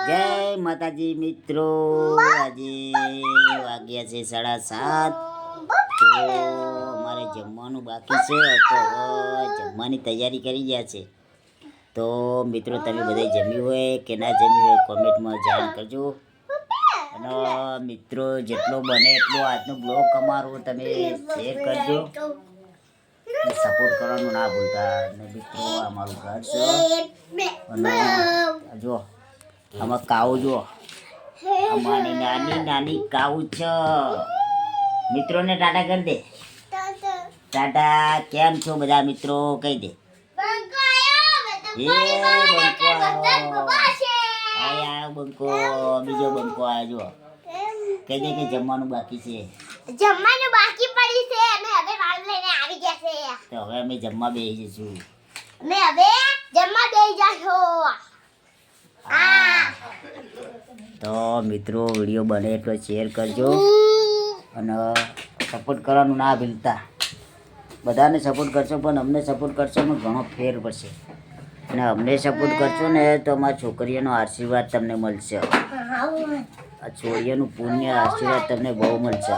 જય માતાજી મિત્રો, આજે વાગ્યા છે 7:30. તો અમારે જમવાનું બાકી છે, તો જમવાની તૈયારી કરી ગયા છે. તો મિત્રો, તમે બધા જમ્યું હોય કે ના જમ્યું હોય કોમેન્ટમાં જાણ કરજો. અને મિત્રો, જેટલો બને એટલો આજનો બ્લોગ અમારો તમે શેર કરજો, સપોર્ટ કરવાનું ના ભૂલતા. અને મિત્રો, અમારું ઘર છે અને જો આમાં કાઉ જુઓ, અમારી નાની નાની કાઉ છે. મિત્રોને ટાટા કરી દે. ટાટા. કેમ છો બધા મિત્રો? કહી દે. બંકો, બીજો બંકો આવ્યો જો. કહી દે કે જમવાનું બાકી છે. જમવાનું બાકી પડી છે અને હવે વાળ લઈને આવી ગયા છે. તો હવે અમે જમવા બેસી જઈશું. અમે હવે જમવા બેસી જાશો. તો મિત્રો, વિડીયો બને એટલો શેર કરજો અને સપોર્ટ કરવાનું ના ભૂલતા. બધાને સપોર્ટ કરશો, પણ અમને સપોર્ટ કરશો ને ઘણો ફેર પડશે. અને અમને સપોર્ટ કરશો ને તો અમારા છોકરીઓનો આશીર્વાદ તમને મળશે. આ છોકરીઓનું પુણ્ય આશીર્વાદ તમને બહુ મળશે.